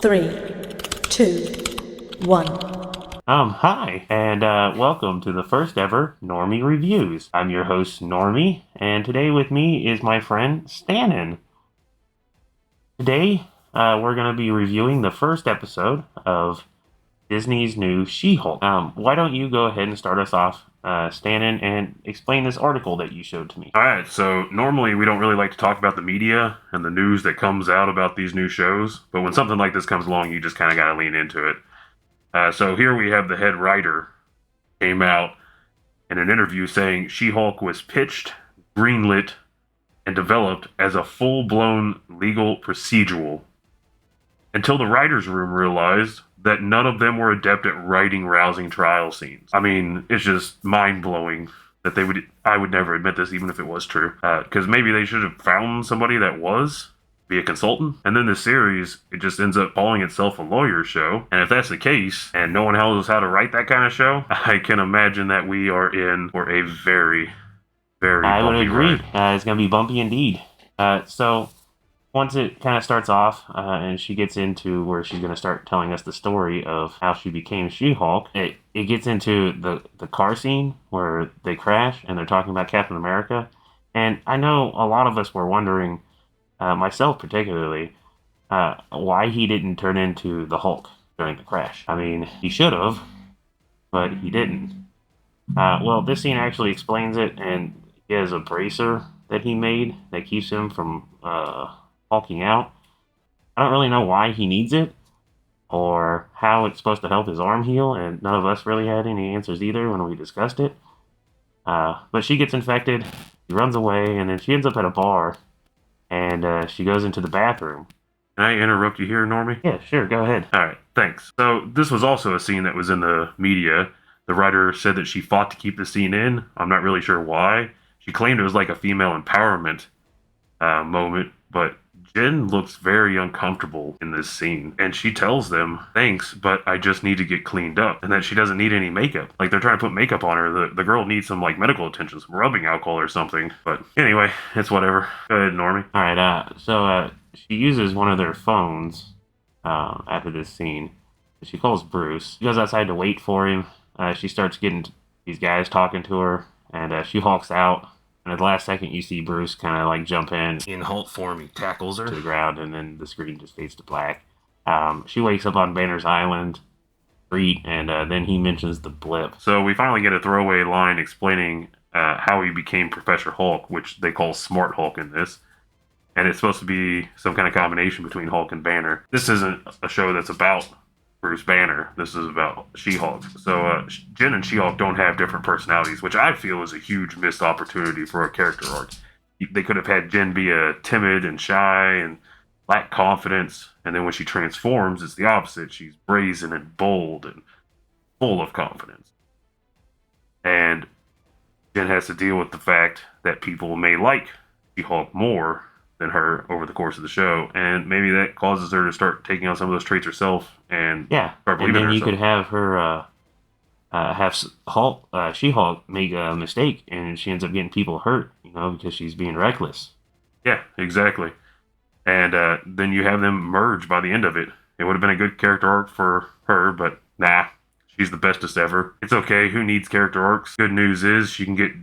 3, 2, 1. Hi, and welcome to the first ever Normee Reviews. I'm your host, Normee, and today with me is my friend, Stannon. Today, we're going to be reviewing the first episode of Disney's new She-Hulk. Why don't you go ahead and start us off, Stannon, and explain this article that you showed to me? All right, so normally we don't really like to talk about the media and the news that comes out about these new shows, but when something like this comes along, you just kind of got to lean into it. So here we have the head writer came out in an interview saying She-Hulk was pitched, greenlit, and developed as a full-blown legal procedural until the writers' room realized that none of them were adept at writing rousing trial scenes. I mean, it's just mind-blowing that I would never admit this even if it was true, because maybe they should have found somebody that was, be a consultant. And then the series, it just ends up calling itself a lawyer show. And if that's the case, and no one knows how to write that kind of show, I can imagine that we are in for a very, very I would bumpy agree. ride. It's going to be bumpy indeed. So once it kind of starts off and she gets into where she's going to start telling us the story of how she became She-Hulk, it gets into the car scene where they crash and they're talking about Captain America. And I know a lot of us were wondering, myself particularly, why he didn't turn into the Hulk during the crash. I mean, he should have, but he didn't. Well, this scene actually explains it, and he has a bracer that he made that keeps him from hulking out. I don't really know why he needs it or how it's supposed to help his arm heal, and none of us really had any answers either when we discussed it. But she gets infected, he runs away, and then she ends up at a bar, and she goes into the bathroom. Can I interrupt you here, Normie? Yeah, sure, go ahead. All right, thanks. So this was also a scene that was in the media. The writer said that she fought to keep the scene in. I'm not really sure why. She claimed it was like a female empowerment moment, but Jen looks very uncomfortable in this scene, and she tells them, "Thanks, but I just need to get cleaned up," and that she doesn't need any makeup. Like they're trying to put makeup on her. The girl needs some like medical attention, some rubbing alcohol or something. But anyway, it's whatever. Go ahead, Normie. All right, so she uses one of their phones after this scene. She calls Bruce. She goes outside to wait for him. She starts getting these guys talking to her, and she hulks out. And at the last second, you see Bruce kind of like jump in Hulk form. He tackles her to the ground, and then the screen just fades to black. She wakes up on Banner's Island street, and then he mentions the blip. So we finally get a throwaway line explaining how he became Professor Hulk, which they call Smart Hulk in this. And it's supposed to be some kind of combination between Hulk and Banner. This isn't a show that's about Bruce Banner. This is about She-Hulk. So Jen and She-Hulk don't have different personalities, which I feel is a huge missed opportunity for a character arc. They could have had Jen be a timid and shy and lack confidence, and then when she transforms, it's the opposite. She's brazen and bold and full of confidence. And Jen has to deal with the fact that people may like She-Hulk more than her over the course of the show, and maybe that causes her to start taking on some of those traits herself and Yeah, start and believing then in you herself. could have her She-Hulk make a mistake, and she ends up getting people hurt, because she's being reckless. Yeah, exactly. And then you have them merge by the end of it. It would have been a good character arc for her, but nah, she's the bestest ever. It's okay. Who needs character arcs? Good news is she can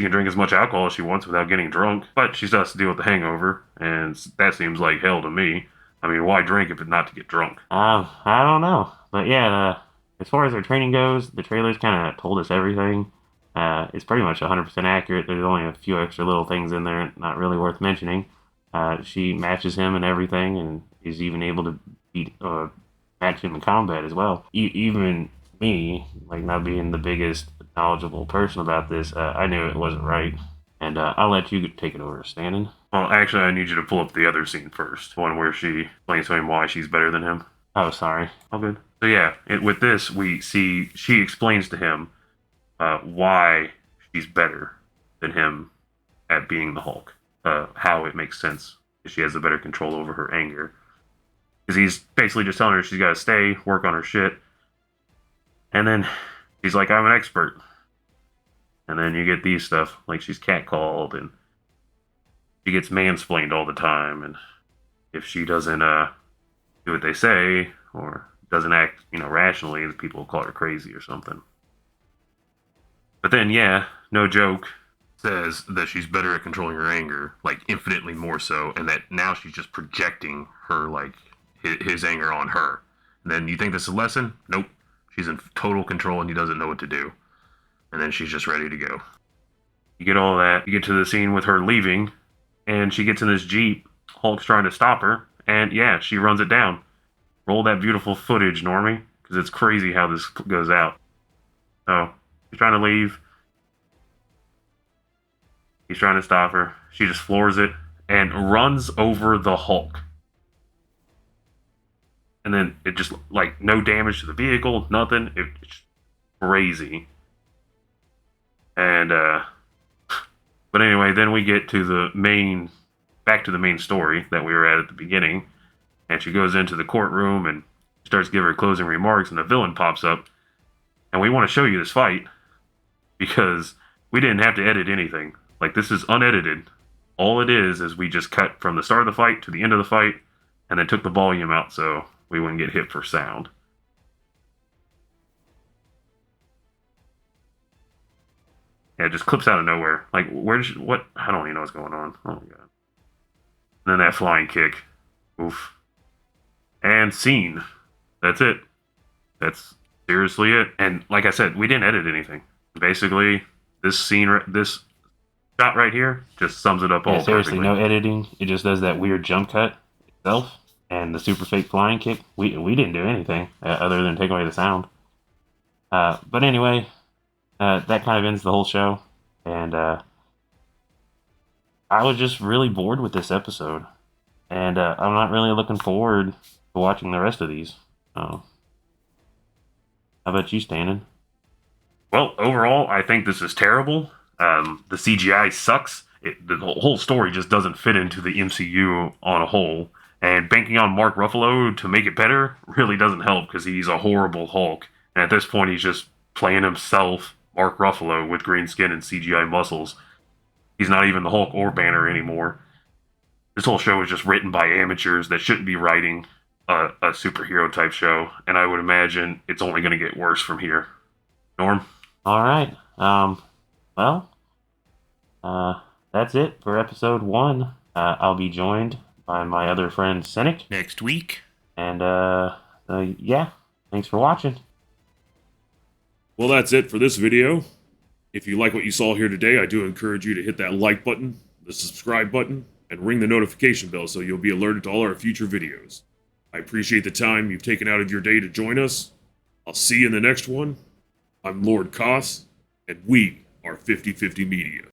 drink as much alcohol as she wants without getting drunk, but she still has to deal with the hangover, and that seems like hell to me. I mean, why drink if it's not to get drunk? I don't know, but yeah, as far as her training goes, the trailers kind of told us everything. It's pretty much 100% accurate. There's only a few extra little things in there, not really worth mentioning. She matches him and everything, and is even able to match him in combat as well. Even me, like not being the biggest knowledgeable person about this, I knew it wasn't right. And I'll let you take it over, Stannon. Well, actually, I need you to pull up the other scene first. The one where she explains to him why she's better than him. Oh, sorry. All good. So yeah, with this, we see she explains to him why she's better than him at being the Hulk. How it makes sense. She has a better control over her anger. Because he's basically just telling her she's got to stay, work on her shit. And then he's like, I'm an expert. And then you get these stuff, like she's catcalled, and she gets mansplained all the time. And if she doesn't do what they say or doesn't act, rationally, people will call her crazy or something. But then, yeah, no joke, says that she's better at controlling her anger, like infinitely more so, and that now she's just projecting her, like, his anger on her. And then you think this is a lesson? Nope. She's in total control and he doesn't know what to do. And then she's just ready to go. You get all that. You get to the scene with her leaving, and she gets in this Jeep. Hulk's trying to stop her, and yeah, she runs it down. Roll that beautiful footage, Normie, because it's crazy how this goes out. So, she's trying to leave. He's trying to stop her. She just floors it and runs over the Hulk. And then it just, like, no damage to the vehicle, nothing. It's crazy. And, but anyway, then we get to back to the main story that we were at the beginning. And she goes into the courtroom and starts giving her closing remarks, and the villain pops up. And we want to show you this fight because we didn't have to edit anything. Like, this is unedited. All it is we just cut from the start of the fight to the end of the fight, and then took the volume out so we wouldn't get hit for sound. Yeah, it just clips out of nowhere. Like, what? I don't even know what's going on. Oh my god. And then that flying kick. Oof. And scene. That's it. That's seriously it. And like I said, we didn't edit anything. Basically, this shot right here just sums it up all seriously, perfectly. no editing. It just does that weird jump cut itself. And the super fake flying kick. We didn't do anything other than take away the sound. But anyway, that kind of ends the whole show. And I was just really bored with this episode. And I'm not really looking forward to watching the rest of these. How about you, Stanton? Well, overall, I think this is terrible. The CGI sucks. The whole story just doesn't fit into the MCU on a whole. And banking on Mark Ruffalo to make it better really doesn't help because he's a horrible Hulk. And at this point, he's just playing himself, Mark Ruffalo, with green skin and CGI muscles. He's not even the Hulk or Banner anymore. This whole show is just written by amateurs that shouldn't be writing a superhero type show, and I would imagine it's only going to get worse from here. Norm? All right. Well, that's it for episode 1. I'll be joined by my other friend, Cynic, Next week. And, yeah, thanks for watching. Well, that's it for this video. If you like what you saw here today, I do encourage you to hit that like button, the subscribe button, and ring the notification bell so you'll be alerted to all our future videos. I appreciate the time you've taken out of your day to join us. I'll see you in the next one. I'm Lord Koss, and we are 50/50 Media.